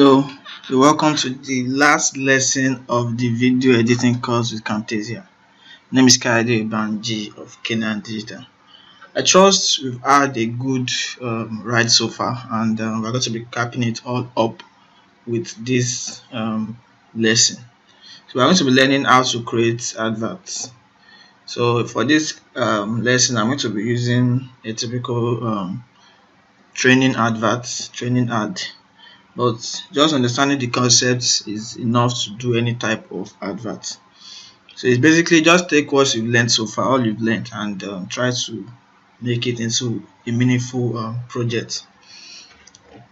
Hello, you're welcome to the last lesson of the video editing course with Camtasia. My name is Kaide Banji of Kenan Digital. I trust we've had a good ride so far, and we're going to be capping it all up with this lesson. So we're going to be learning how to create adverts. So for this lesson, I'm going to be using a typical training ad. But just understanding the concepts is enough to do any type of advert. So it's basically just take what you've learned so far, all you've learned, and try to make it into a meaningful project.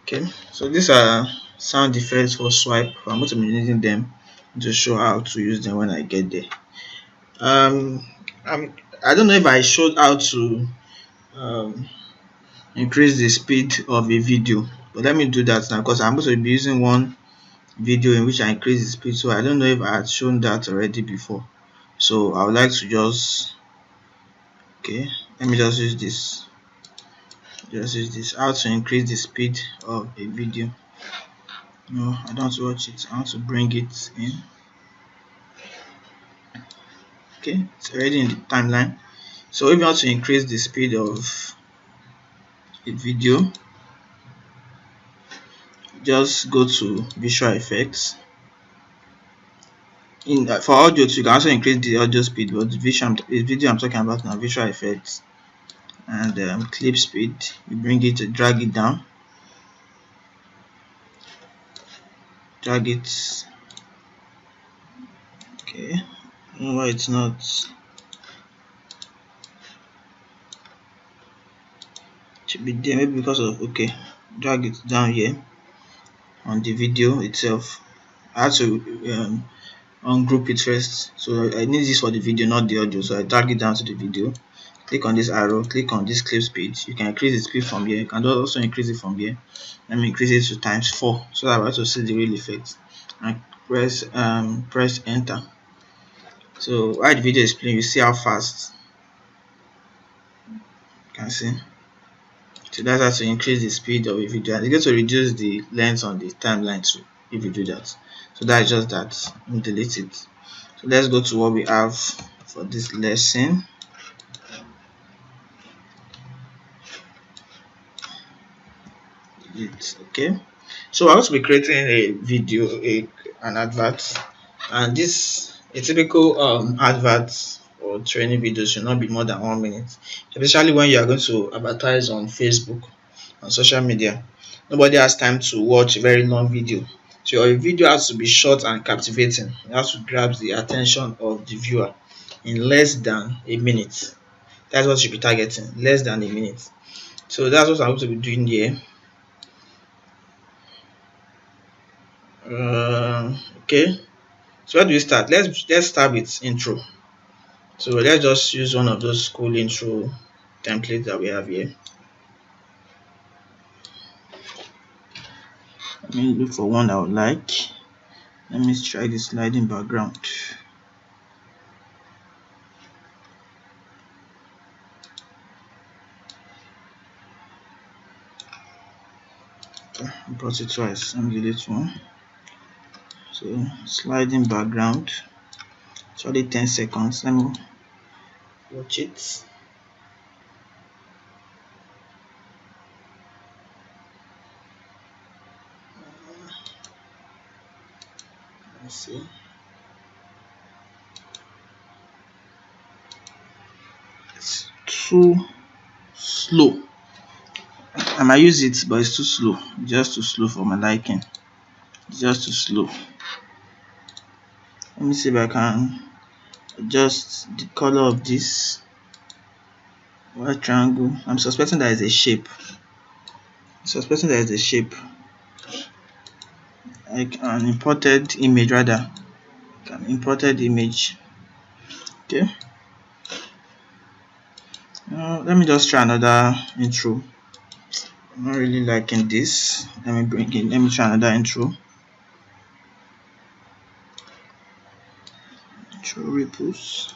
Okay, so these are sound effects for swipe. I'm going to be using them to show how to use them when I get there. I don't know if I showed how to increase the speed of a video, but let me do that now because I'm going to be using one video in which I increase the speed. So I don't know if I had shown that already before, so I would like to just let me just use this how to increase the speed of a video. No, I don't want to watch it. I want to bring it in. Okay, it's already in the timeline. So if you want to increase the speed of a video, just go to visual effects. For audio you can also increase the audio speed, but the video I'm talking about now, visual effects and clip speed. You bring it, drag it down, drag it. Okay, I don't know why it's not. It should be there, maybe because of drag it down here on the video itself. I had to ungroup it first, so I need this for the video, not the audio. So I drag it down to the video, click on this arrow, click on this clip speed. You can increase the speed from here, you can also increase it from here. Let me increase it to ×4 so that I want to see the real effect, and press enter. So while the video is playing, you see how fast you can see. So that's how to increase the speed of a video, and it's going to reduce the length on the timeline too if you do that. So that's just that. Let me delete it. So let's go to what we have for this lesson. Okay, so I want to be creating a video, an advert, and a typical advert or training video should not be more than 1 minute, especially when you are going to advertise on Facebook, on social media. Nobody has time to watch a very long video, so your video has to be short and captivating. It has to grab the attention of the viewer in less than a minute. That's what you should be targeting, less than a minute. So that's what I'm going to be doing here. Okay, so where do we start? Let's start with intro. So let's just use one of those cool intro templates that we have here. Let me look for one I would like. Let me try the sliding background. I brought it twice. Let me delete one. So sliding background, it's only 10 seconds. Let me watch it. Let's see. It's too slow. I might use it, but it's too slow. Just too slow for my liking. It's just too slow. Let me see if I can adjust the color of this white triangle. I'm suspecting that is a shape. Like an imported image, rather. An imported image. Okay. Now let me just try another intro. I'm not really liking this. Let me try another intro. Intro ripples.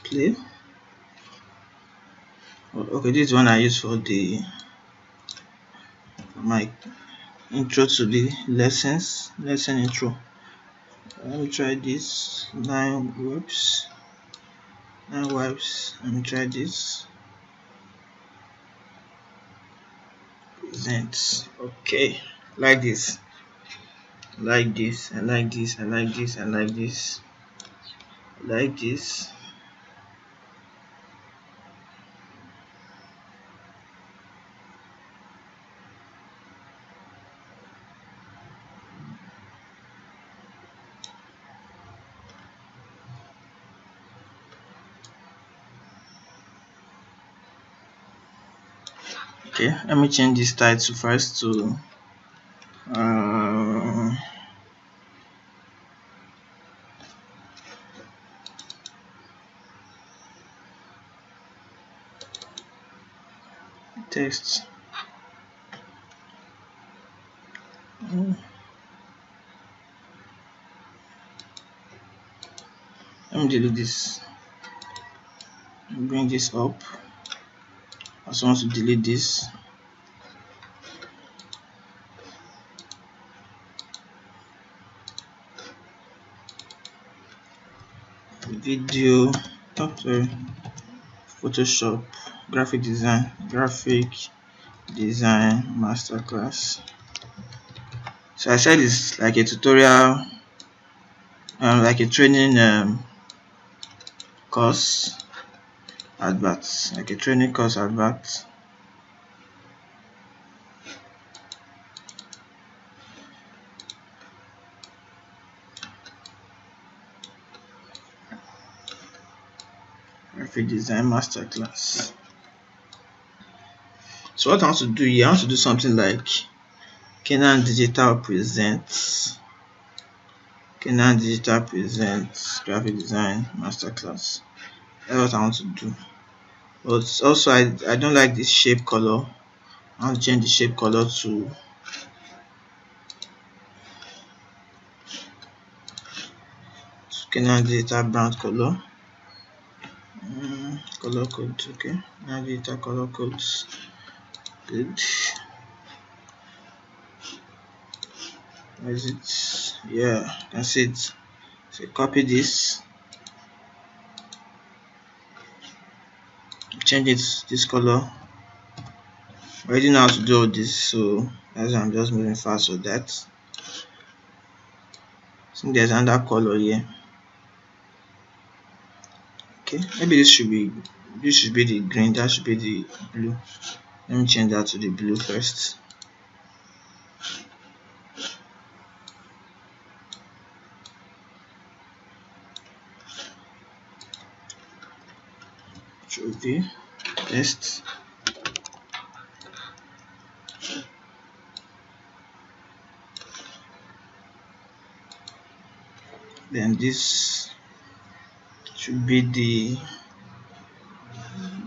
Play. Okay, this is one I use for the mic. intro to the lesson intro. Let me try this. 9 wipes. Let me try this. Present. Okay, like this. I like this. Okay, let me change this title first to text. Let me delete this. Bring this up. I also want to delete this. Video. Oh, sorry. Photoshop. Graphic design masterclass. So I said it's like a tutorial, like a training course adverts, like a training course advert. Graphic design masterclass. So what I want to do here, I want to do something like Canaan Digital Presents graphic design masterclass. That's what I want to do. But also I don't like this shape color. I want to change the shape color to Canaan Digital brand color. Color code, okay. Now digital color codes. Good. Where is it? Yeah, you can see it. So copy this, change it this color. I already know how to do all this, so that's why I'm just moving fast with that. I think there's another color here. Okay, maybe this should be the green, that should be the blue. Let me change that to the blue first. Trophy test. Then this should be the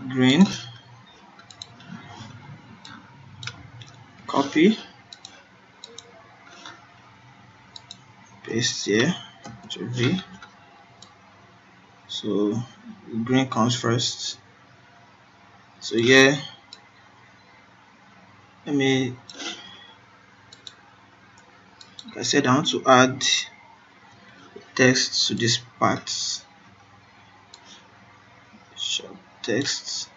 green. Copy, paste here, Trophy. So the green comes first. So here, let me, like I said, I want to add text to this part. Short text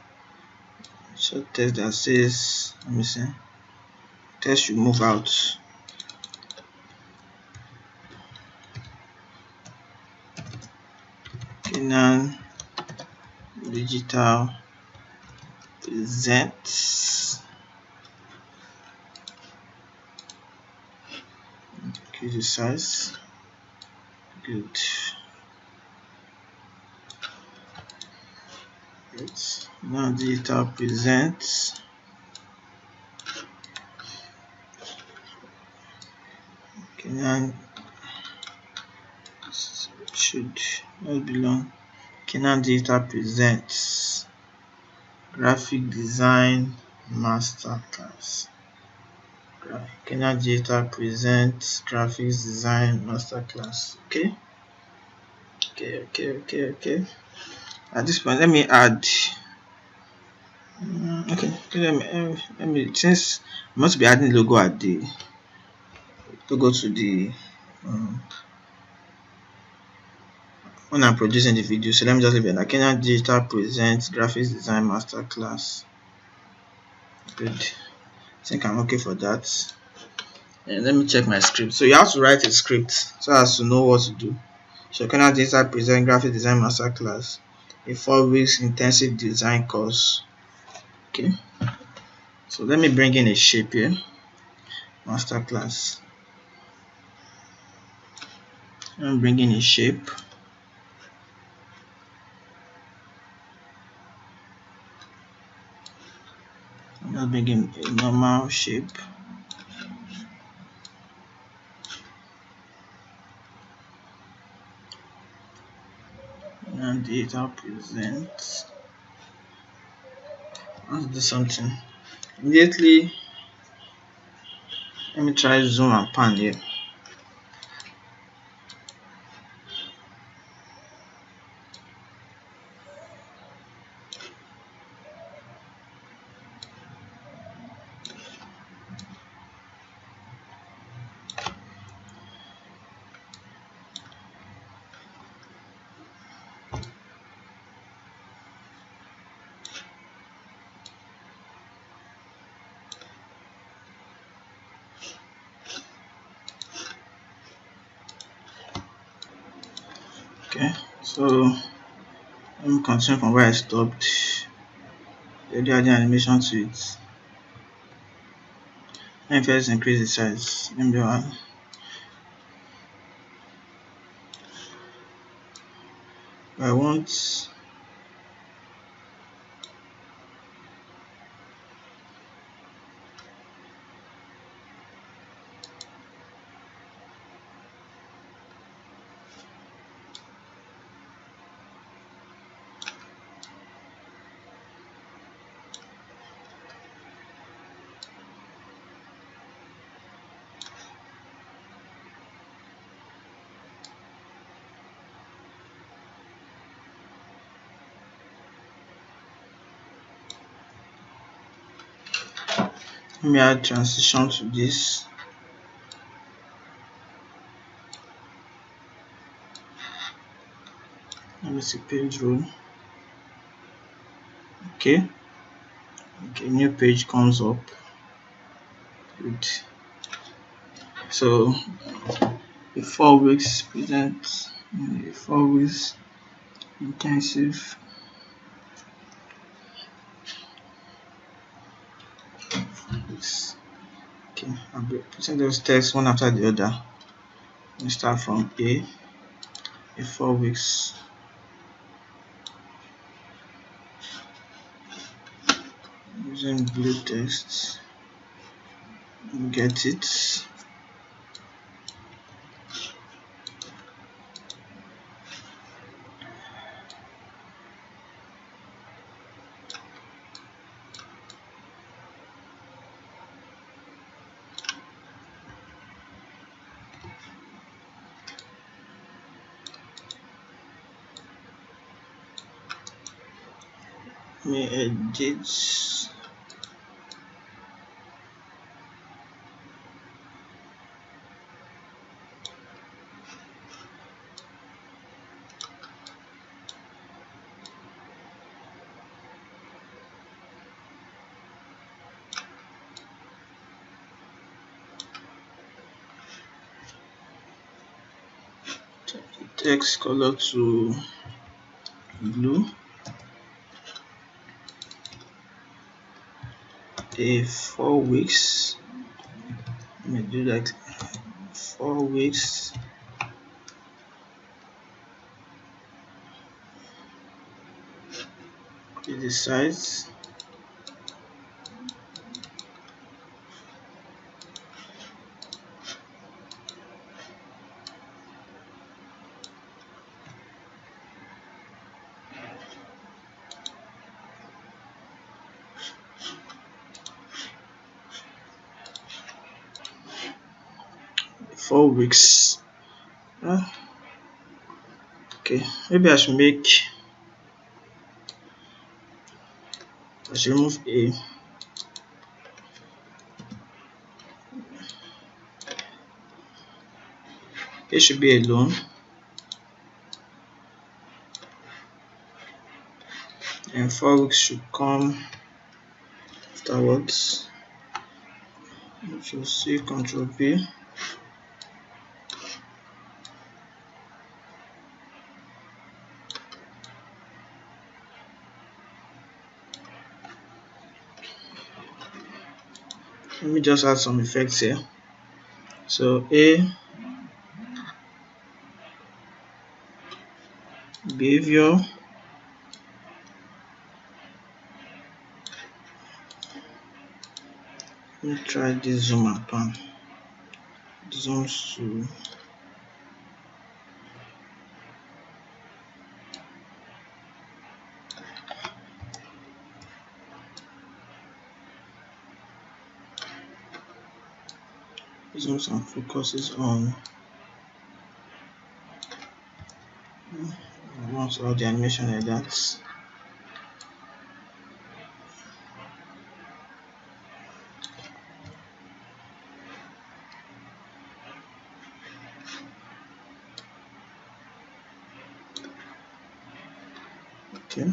that says, let me see, text should move out. Canaan Digital Presents. Increase the size. Good. Now Digital Presents. Canaan should not belong. Canaan Digital Presents graphic design masterclass. Canaan Digital Presents graphics design masterclass. Okay. At this point, let me add. Okay. Let me since I must be adding logo at the to go to the when I'm producing the video. So let me just leave it like Kenya Digital Presents Graphics Design Masterclass. Good. I think I'm okay for that. And let me check my script. So you have to write a script so as to know what to do. So Kenya Digital Present Graphic Design Masterclass, a 4 weeks intensive design course. Okay. So let me bring in a shape here. Masterclass. I'm bringing a shape. I'm just bringing a normal shape. And digital present. Let's do something. Immediately, let me try zoom and pan here. Okay, so let me continue from where I stopped. Already adding animation to it. Let me first increase the size. Maybe I want let me add transition to this. Let me see page rule. Okay, new page comes up. Good. So a 4 weeks present, a 4 weeks intensive. Okay, I'll be putting those tests one after the other. We start from a 4 weeks. Using blue text. Get it. May edit. Text color to blue. A 4 weeks. Let me do that. 4 weeks. The size. Four weeks. Okay, maybe I should remove a. A should be alone, and 4 weeks should come afterwards. Control C, Control V. Let me just add some effects here. So A, behavior, let me try this zoom and pan. Zooms to zooms and focuses on once all the animation like that. Okay.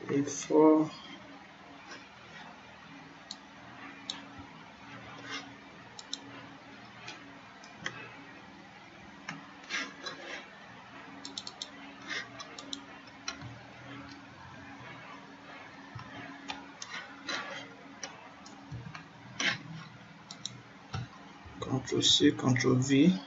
A4, Control C, Control V.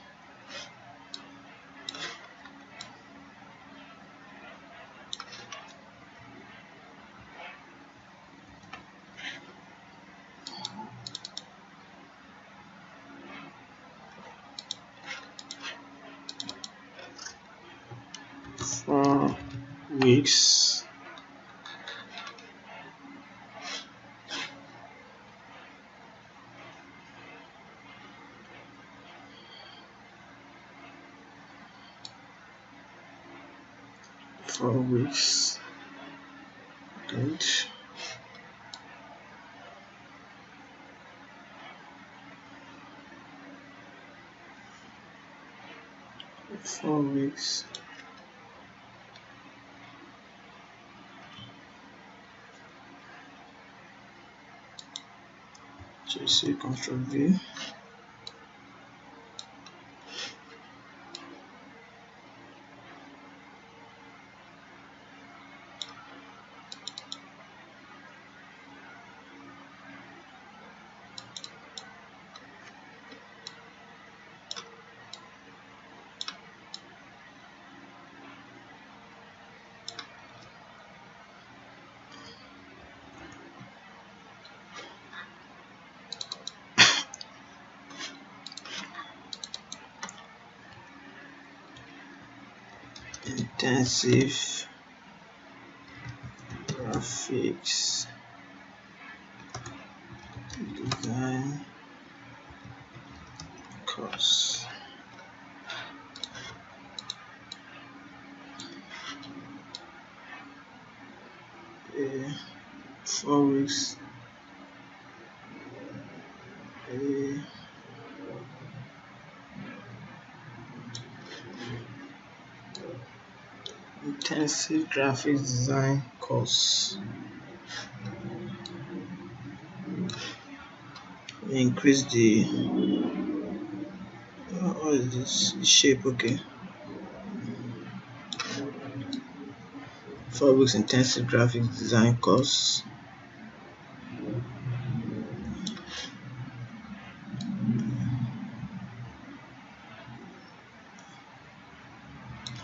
For weeks. For weeks. Good. 4 weeks. JC, Control V. Intensive graphics design course. A 4 weeks. A intensive graphics design course. Increase the what is this shape? Okay, 4 weeks intensive graphics design course.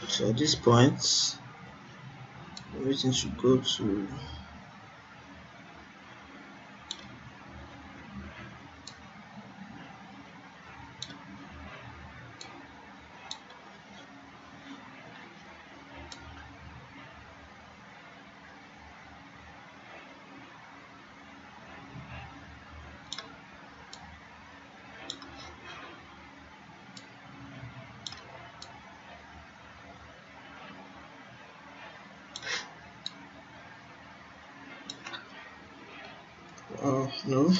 So at this point, everything should go to no.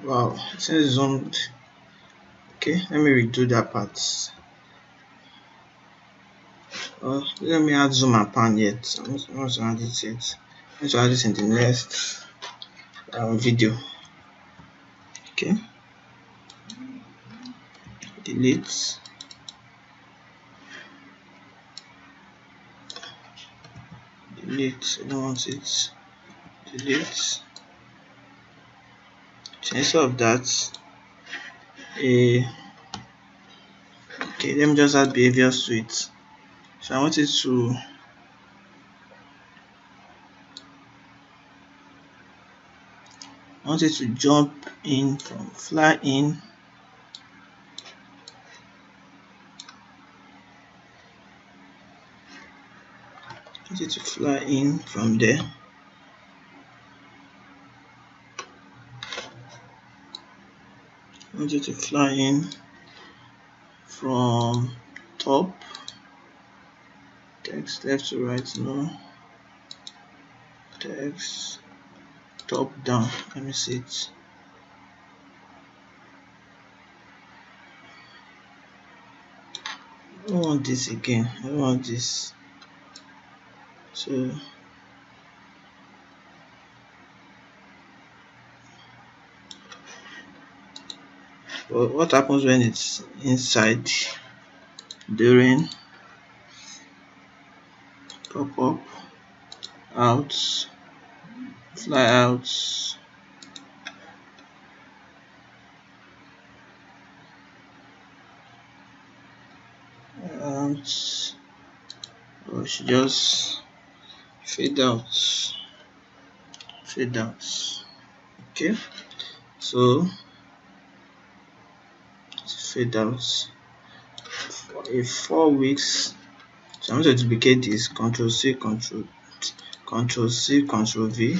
Wow, since zoomed. Okay, let me redo that part. Let me add zoom and pan yet. I want to add it yet. I want to add this in the next video. Okay, delete. Delete. I don't want it. Delete. So instead of that, okay, let me just add behaviors to it. So I want it to jump in from fly in. I want it to fly in from there. I want it to fly in from top. Text left to right, no. Text top down. Let me see it. I don't want this again. I don't want this. So what happens when it's inside? During, pop up, out, fly out. Or should just fade out. Okay, so fade out for 4 weeks. So I'm going to duplicate this. Control C, Control V.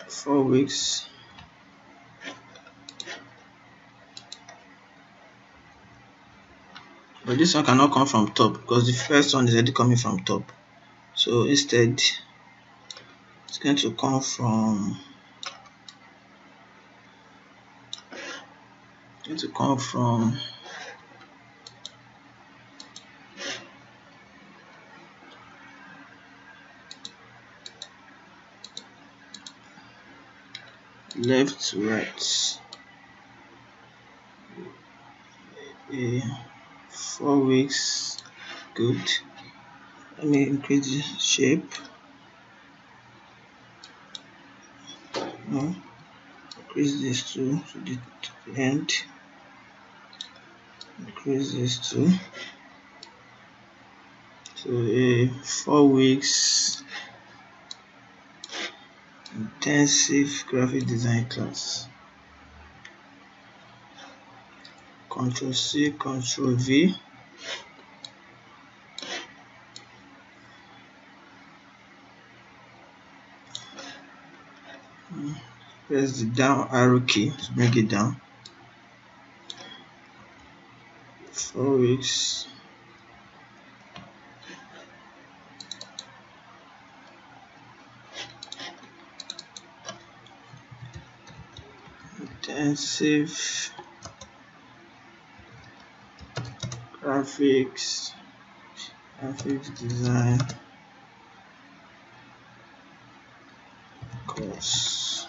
Four weeks. But this one cannot come from top because the first one is already coming from top. So instead, it's going to come from left to right. 4 weeks. Good. Let me increase the shape. No. Increase this to the end. Increase this too. So 4 weeks intensive graphic design class. Control C, Control V. Press the down arrow key to bring it down. 4 weeks. Intensive graphics design course.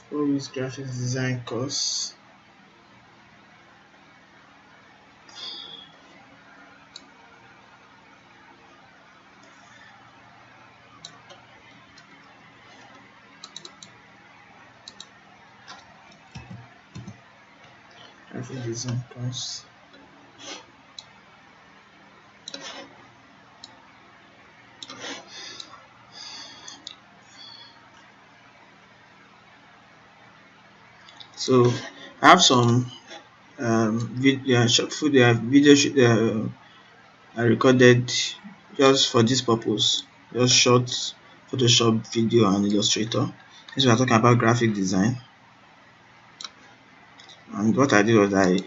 Always graphics design course. graphic design course. So I have some video I recorded just for this purpose, just short Photoshop video and Illustrator. Since we are talking about graphic design, and what I did was I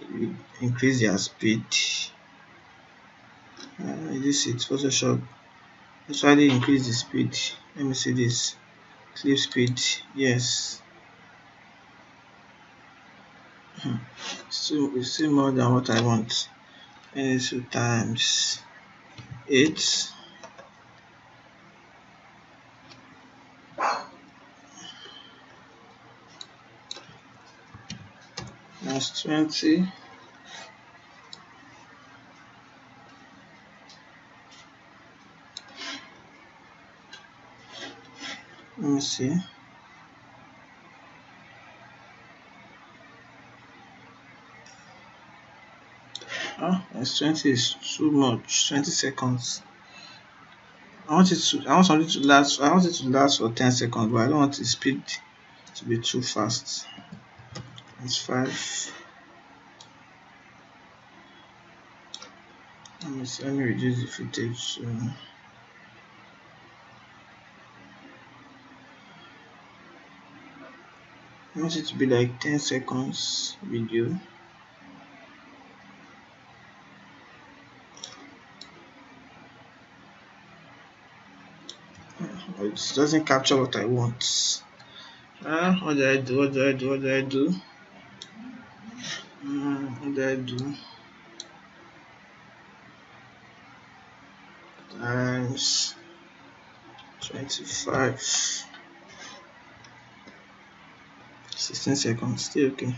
increased their speed. This is Photoshop. Actually increase the speed. Let me see this clip speed. Yes. So it's still more than what I want. And 2 times 8. That's 20. Let me see. That's 20 is too much. 20 seconds. I want something to last. I want it to last for 10 seconds, but I don't want the speed to be too fast. It's 5. Let me reduce the footage. I want it to be like 10 seconds video. It doesn't capture what I want. What do I do? What do I do? What do I do? What do I do? Times 25. 16 seconds. Still okay.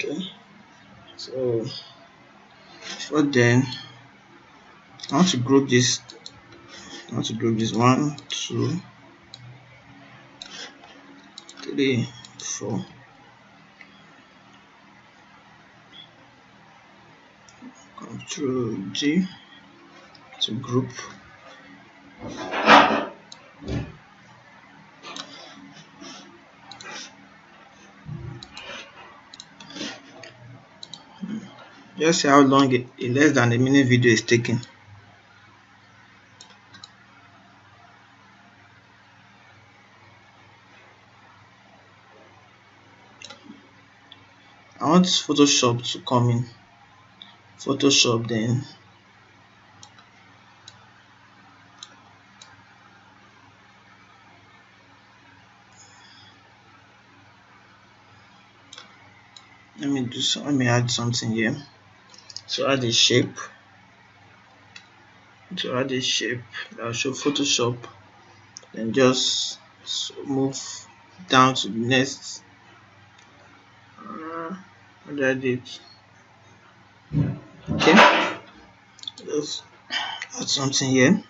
Okay, so before then I want to group this. 1, 2, 3, 4. Control G to group. Just see how long a less than a minute video is taking. I want Photoshop to come in. Photoshop, then let me add something here. So add a shape. I'll show Photoshop, then just move down to the next. What did I do? Okay, just add something here.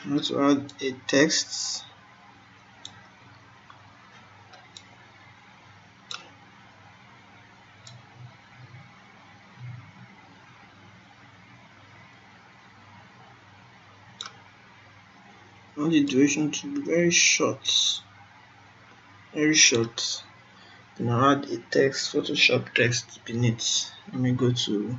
I want to add a text. I want the duration to be very short. Then I'll add a text, Photoshop text beneath. Let me go to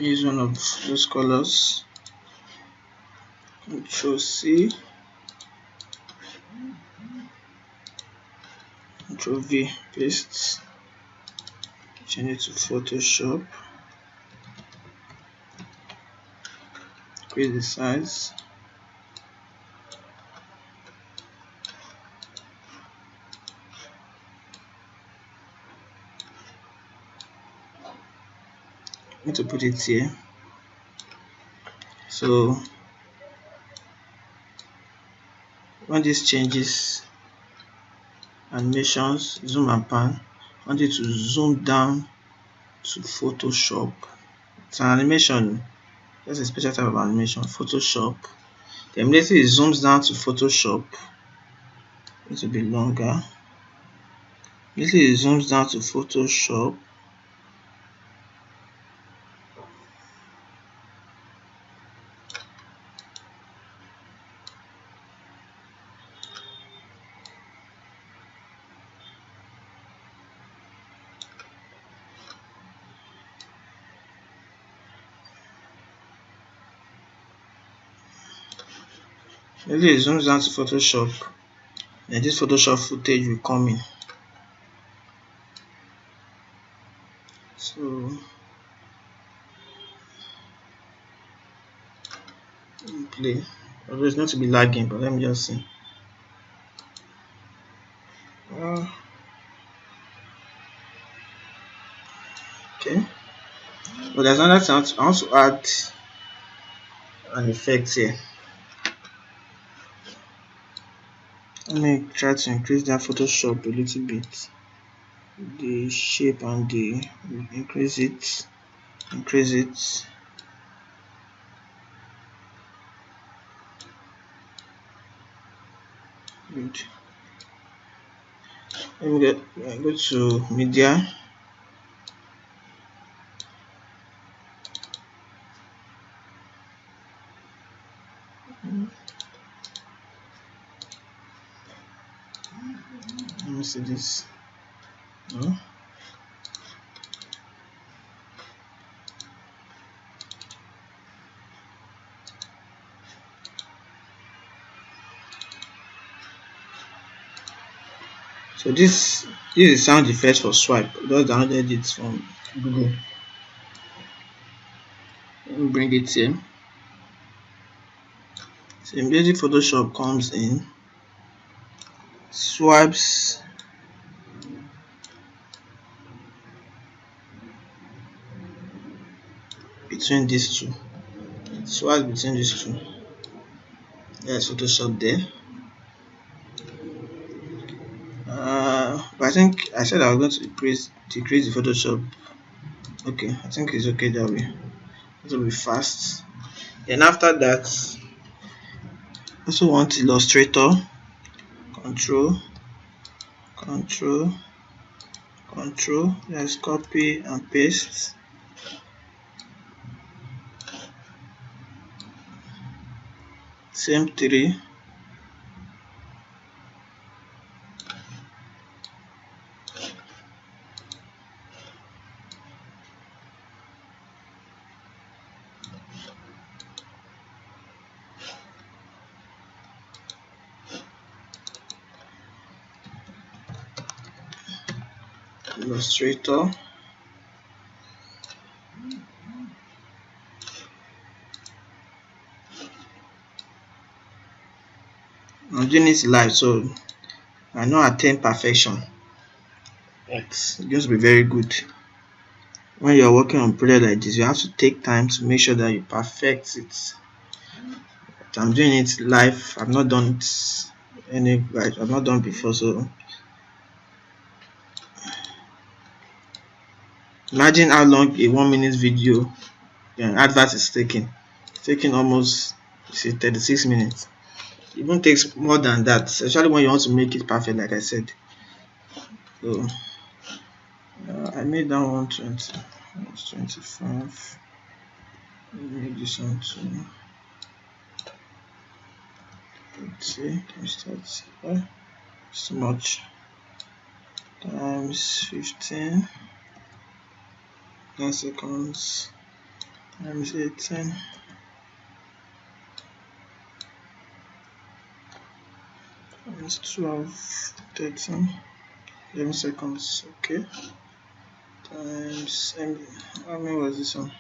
use one of those colors. Control C, Control V, paste, change it to Photoshop, increase the size, I'm going to put it here. So when this changes animations, zoom and pan, I want it to zoom down to Photoshop. It's an animation, that's a special type of animation, Photoshop. Then immediately it zooms down to Photoshop, it will be longer. Immediately it zooms down to Photoshop, immediately it zooms down to Photoshop, then this Photoshop footage will come in. So play. Although it's not to be lagging, but let me just see. Okay. But there's another thing I want to add an effect here. Let me try to increase that Photoshop a little bit. The shape and the increase it. Good. Let me go to media. Let me see this. No. So this is sound effect for swipe. Just downloaded it from Google. Let me bring it here. So immediately Photoshop comes in, swipes between these two. There's Photoshop there. But I think I said I was going to decrease the Photoshop. Okay, I think it's okay that way. It will be fast. Then after that, also want Illustrator. Control. Let's copy and paste. Same 3. Illustrator. I'm doing it live, so I not attain perfection. It's going to be very good. When you're working on project like this, you have to take time to make sure that you perfect it. But I'm doing it live. I've not done it I've not done before, so imagine how long a 1 minute video advert is taking. It's taking almost 36 minutes. It even takes more than that, especially when you want to make it perfect, like I said. So I made that 120, 125. Make this one to, let's see, can we start here? It's too much. Times 15. 10 seconds. Let me say 10. It's 12, 13, 11 seconds. Okay. Times how many was this one?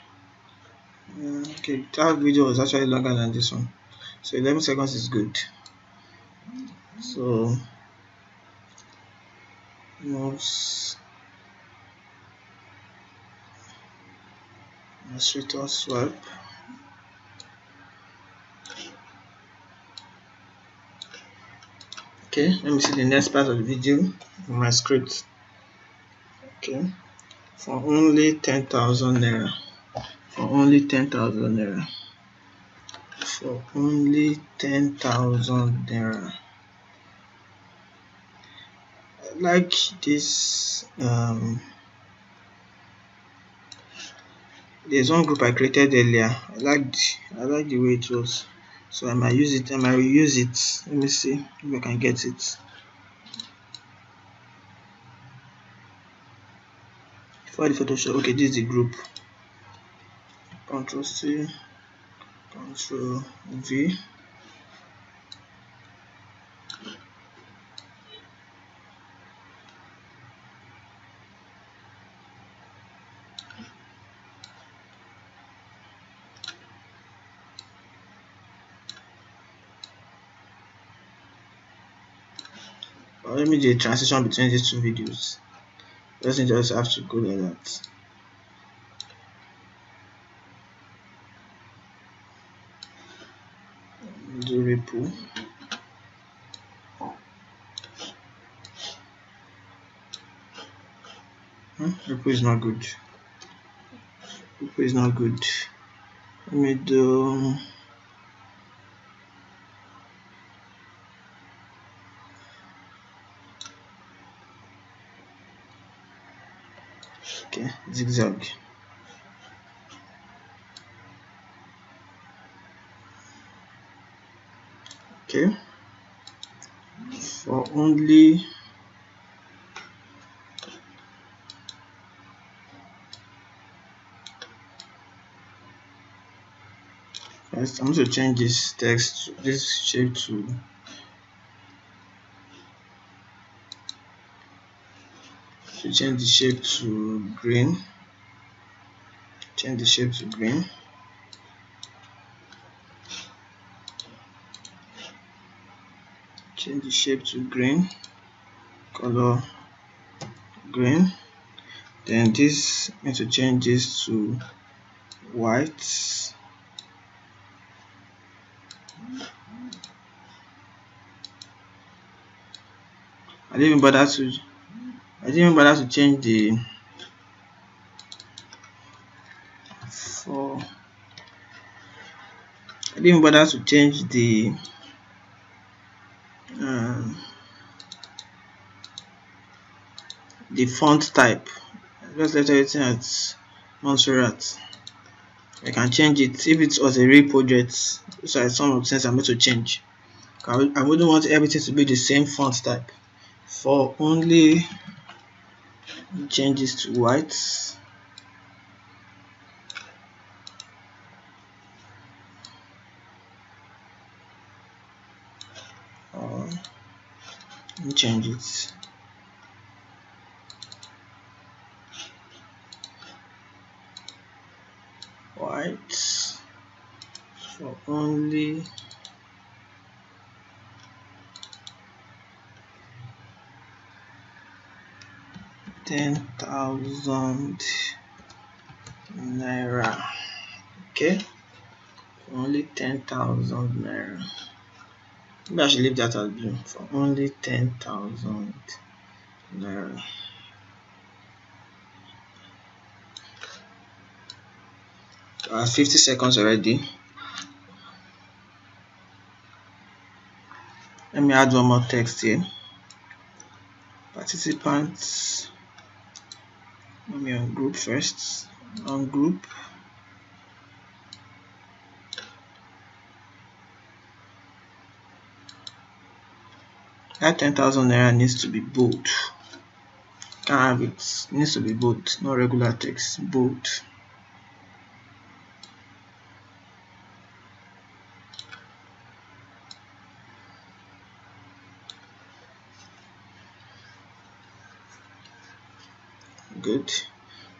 Okay, that video was actually longer than this one, so 11 seconds is good. So moves illustrator swipe. Okay, let me see the next part of the video in my script. Okay, for only 10,000 naira. For only 10,000 naira. For only 10,000 naira. I like this. There's one group I created earlier. I like the way it was, so I might use it. I might reuse it. Let me see if I can get it. For the Photoshop, okay, this is the group. Ctrl C, Ctrl V. Let me do a transition between these two videos. Doesn't just have to go like that. Do ripple. Ripple is not good. Ripple is not good. Let me do. Okay, zigzag. Okay, for only first, I'm going to change this text, this shape to change the shape to green. Change the shape to green. Change the shape to green. Color green. Then this, I'm going to change this to white. I didn't even bother to change the the font type. Just left everything at Montserrat. I can change it if it was a real project. So some of the things I'm going to change. I wouldn't want everything to be the same font type. For only change this to white. Change it. White for only 10,000 naira. Okay, for only 10,000 naira. Maybe I should leave that as blue. For only 10,000 naira. So 50 seconds already. Let me add one more text here. Participants. Let me on group first. On group. That 10,000 naira needs to be bold. Can't have it. Needs to be bold, not regular text. Bold. Good.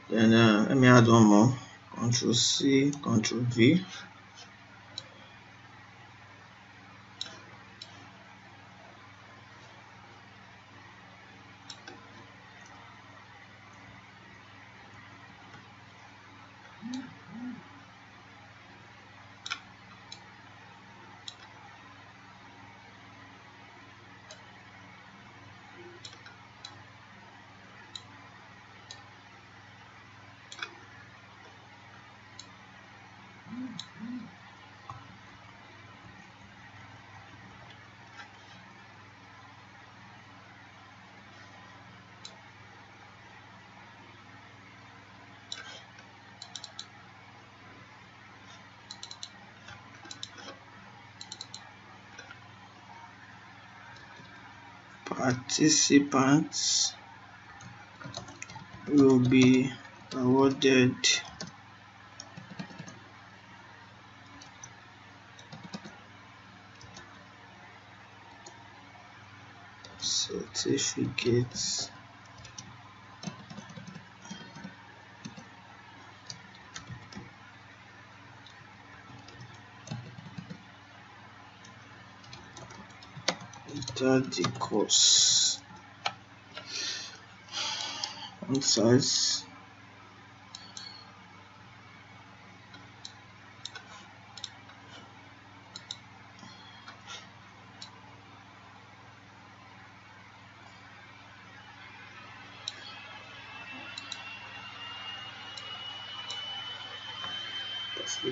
Then let me add one more. Control C, Control V. Participants will be awarded certificates after the course. Font size,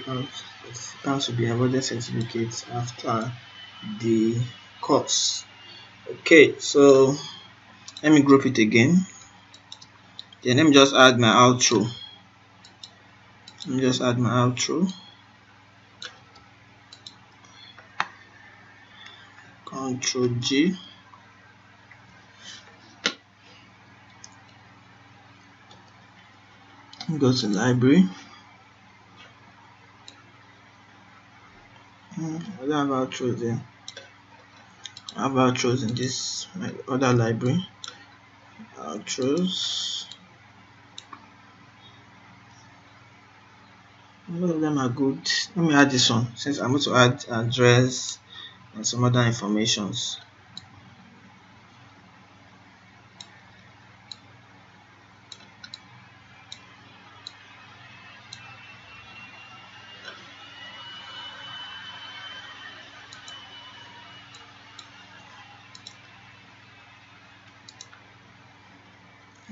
participants will be awarded certificates after the course. Okay, so let me group it again. Then let me just add my outro. Control G. Go to library. I don't have outros there. I have outros in this my other library. Outros. All of them are good. Let me add this one since I'm going to add address and some other informations.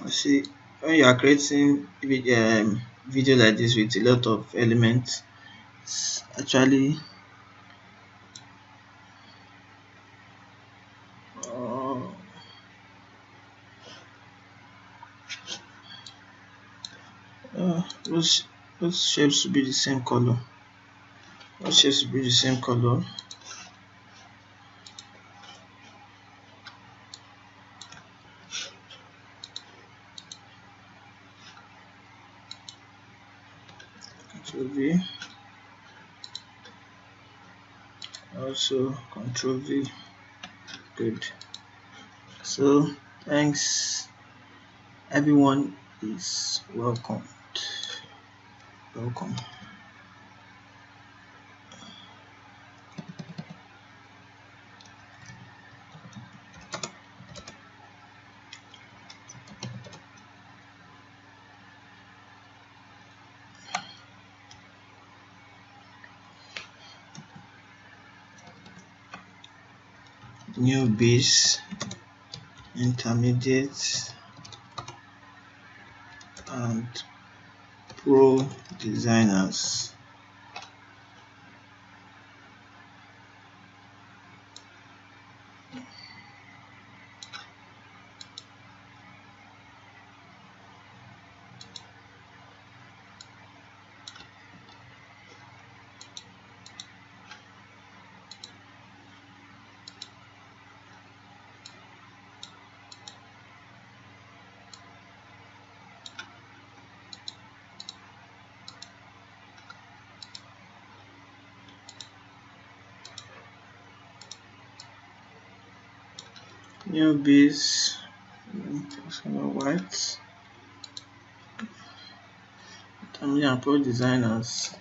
See, when you are creating video like this with a lot of elements, it's actually those shapes should be the same color. Control V. Also Control V. Good. So thanks, everyone is welcome. Newbies, intermediate, and pro designers. Newbies, white, Thumbnail approach designers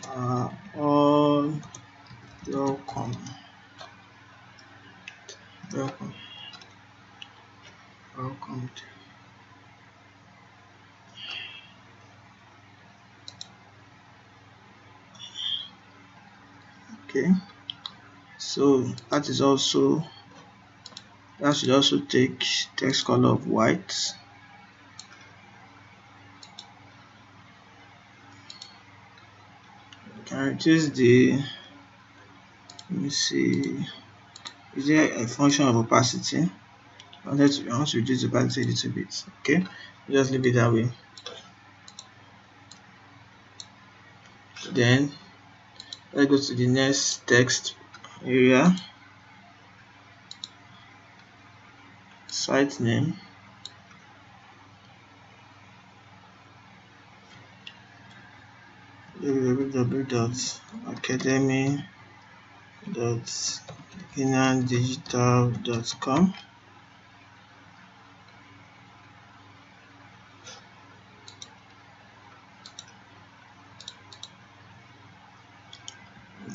are all welcome. Welcome. Welcome. Okay. So that should also take text color of white. Can reduce the, let me see, is there a function of opacity? I want to reduce the opacity a little bit. Okay, just leave it that way. Then let's go to the next text area. Site name. www.academy.guineandigital.com.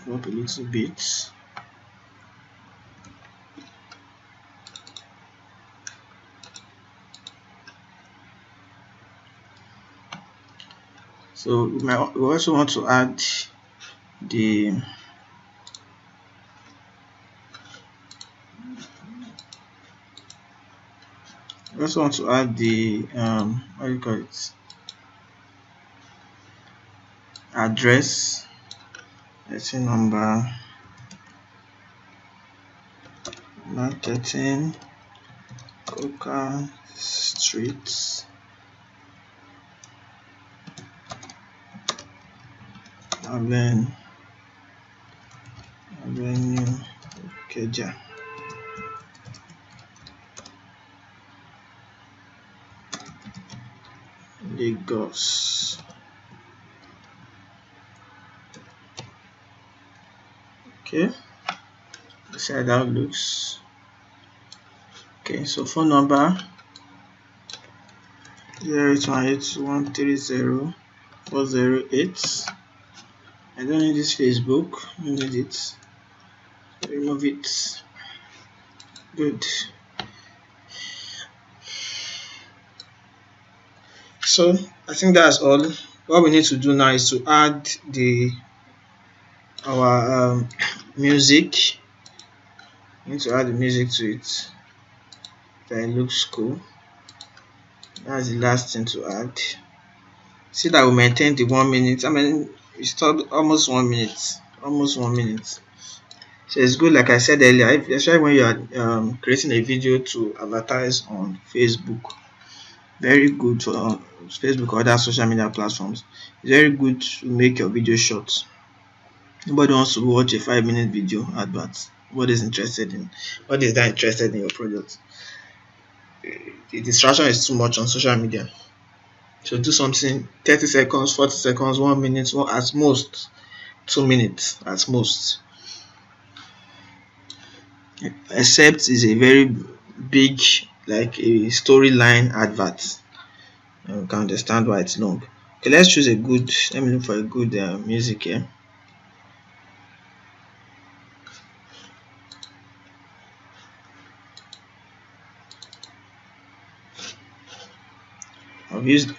Go up a little bit. So we also want to add the what do you call it, address. Let's say number 913 Coca Street, Avenue, Keja. Lagos. Okay, let's see how that looks. Okay, so phone number 0818130 I don't need this Facebook. I don't need it. Remove it. Good. So I think that's all. What we need to do now is to add our music. We need to add the music to it. That it looks cool. That's the last thing to add. See that we maintain the 1 minute. I mean, we stopped almost 1 minute. Almost 1 minute. So it's good, like I said earlier, especially when you are creating a video to advertise on Facebook. Very good for Facebook or other social media platforms. It's very good to make your video short. Nobody wants to watch a 5-minute video advert. What is interested in your product? The distraction is too much on social media. So do something 30 seconds, 40 seconds, 1 minute, at most 2 minutes at most. Except is a very big, like a storyline advert. You can understand why it's long. Okay, let's choose a good, let me look for a good music here. I've used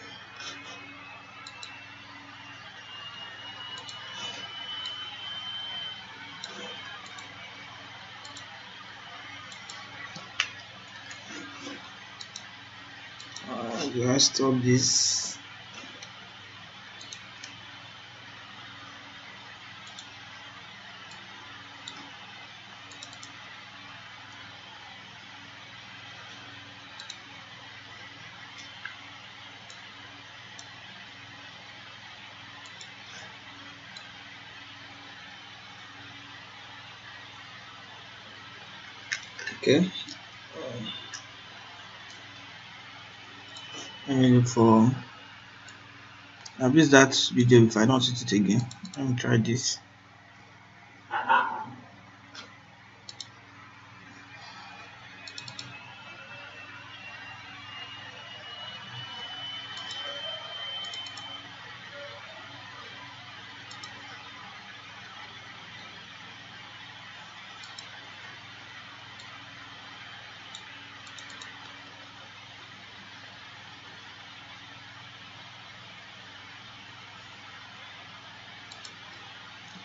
do I stop this? Okay, let me look for, I've used that video before. I don't see it again. Let me try this.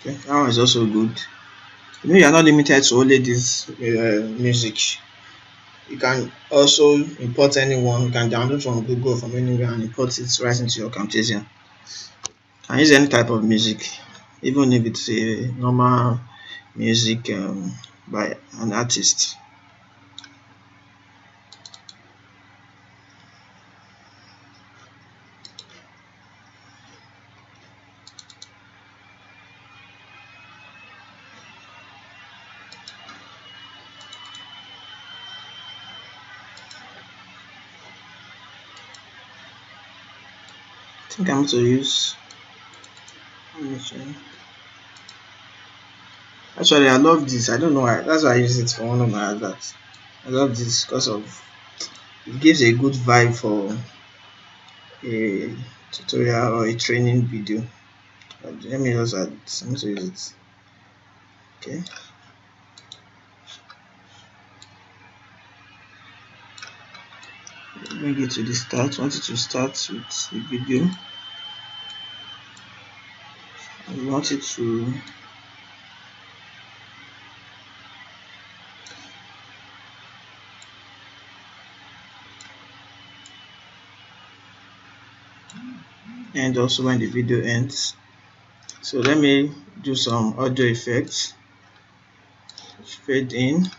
Okay, that one is also good. You know, you are not limited to only this music. You can also import anyone. You can download from Google, from anywhere, and import it right into your Camtasia. You can use any type of music, even if it's a normal music by an artist. I think I'm going to use. Actually, I love this. I don't know why. That's why I use it for one of my adverts. I love this because of it gives a good vibe for a tutorial or a training video. Let me just add. I'm going to use it. Okay. Bring it to the start. Want it to start with the video. I want it to end also when the video ends. So let me do some audio effects. Fade in,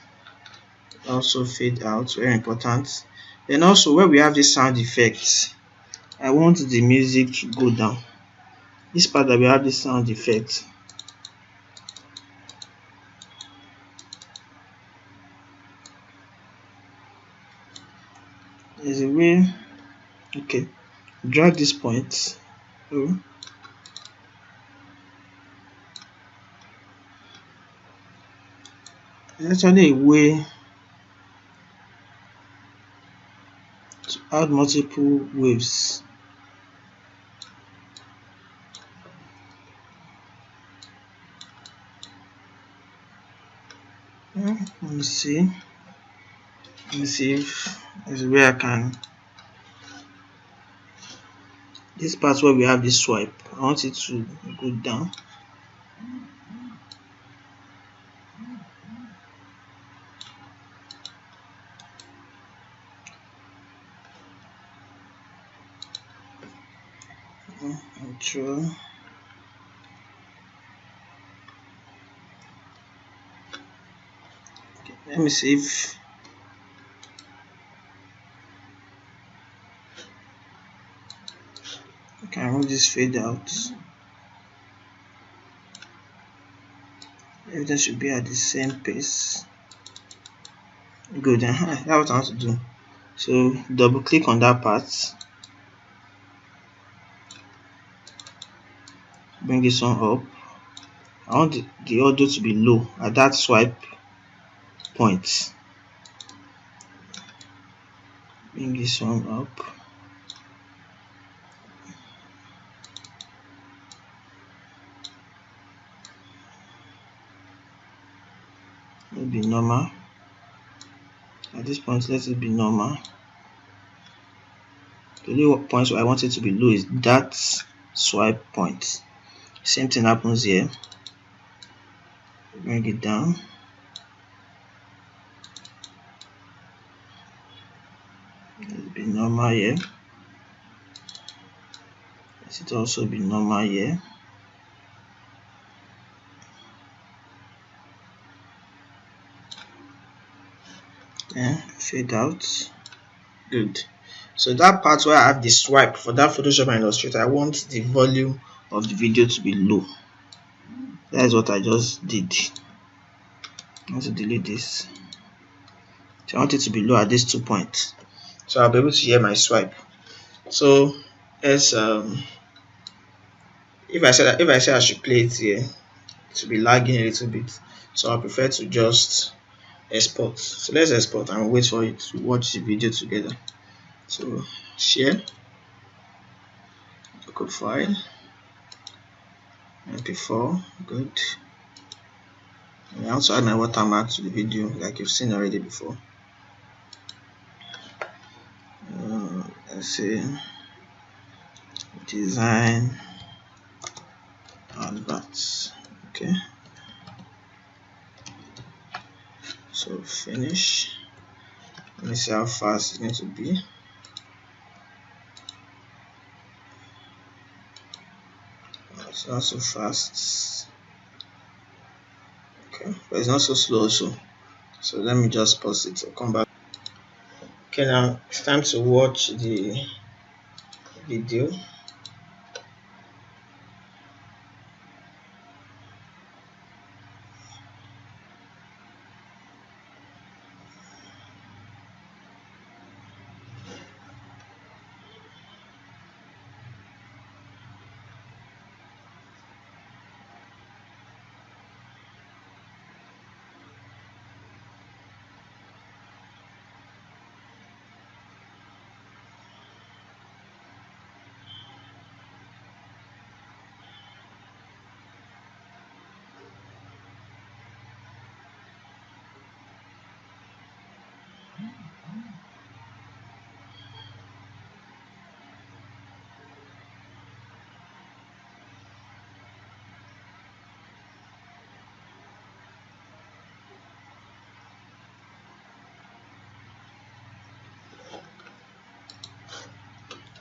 also fade out, very important. Then also where we have the sound effects, I want the music to go down. This part that we have the sound effect, there's a way. Okay, drag this point. Oh, there's actually a way to add multiple waves. Let me see. Let me see if there's a way I can. This part where we have this swipe, I want it to go down. Control. Okay, let me see if I can move this fade out. Everything should be at the same pace. Good. That's what I want to do. So double click on that part. Bring this one up. I want the audio to be low at that swipe point. Bring this one up. Maybe normal. At this point, let it be normal. The only point where I want it to be low is that swipe point. Same thing happens here. Bring it down. Let it be normal here. Let it also be normal here. Then fade out. Good. So that part where I have the swipe for that Photoshop and Illustrator, I want the volume of the video to be low. That is what I just did. I want to delete this. So I want it to be low at these 2 points, so I'll be able to hear my swipe. So as if I say I should play it here, it will be lagging a little bit. So I prefer to just export. So let's export and wait for it to watch the video together. So share, local file, MP4, good. I also add my watermark to the video like you've seen already before. Let's say design adverts. Okay, so finish. Let me see how fast it's going to be. It's not so fast. Okay, but it's not so slow also. So let me just pause it. I'll come back. Okay, now it's time to watch the video.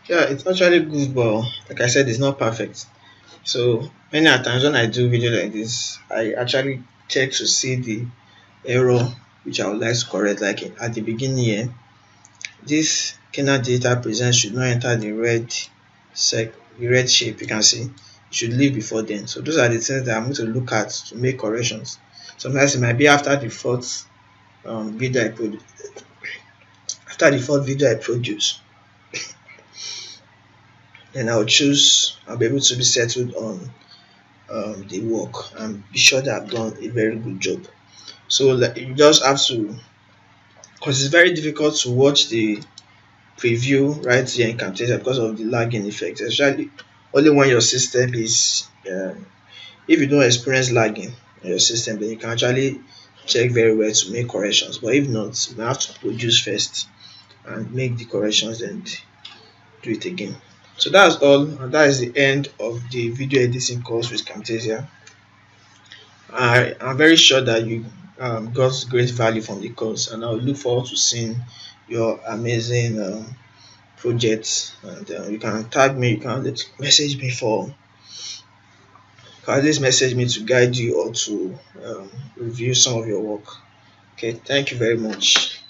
Yeah, it's actually good, but like I said, it's not perfect. So many a times when I do video like this, I actually check to see the error which I would like to correct. Like at the beginning here, this kernel data present should not enter the red shape. You can see it should leave before then. So those are the things that I'm going to look at to make corrections. Sometimes it might be after the fourth video I produce, then I'll be able to be settled on the work and be sure that I've done a very good job. So like, you just have to, because it's very difficult to watch the preview right here in Camtasia because of the lagging effect, especially only when your system is if you don't experience lagging on your system, then you can actually check very well to make corrections. But if not, you have to produce first and make the corrections, then do it again. So that's all, and that is the end of the video editing course with Camtasia. I am very sure that you got great value from the course, and I look forward to seeing your amazing projects. And you can tag me, you can message me message me to guide you or to review some of your work. Okay, thank you very much.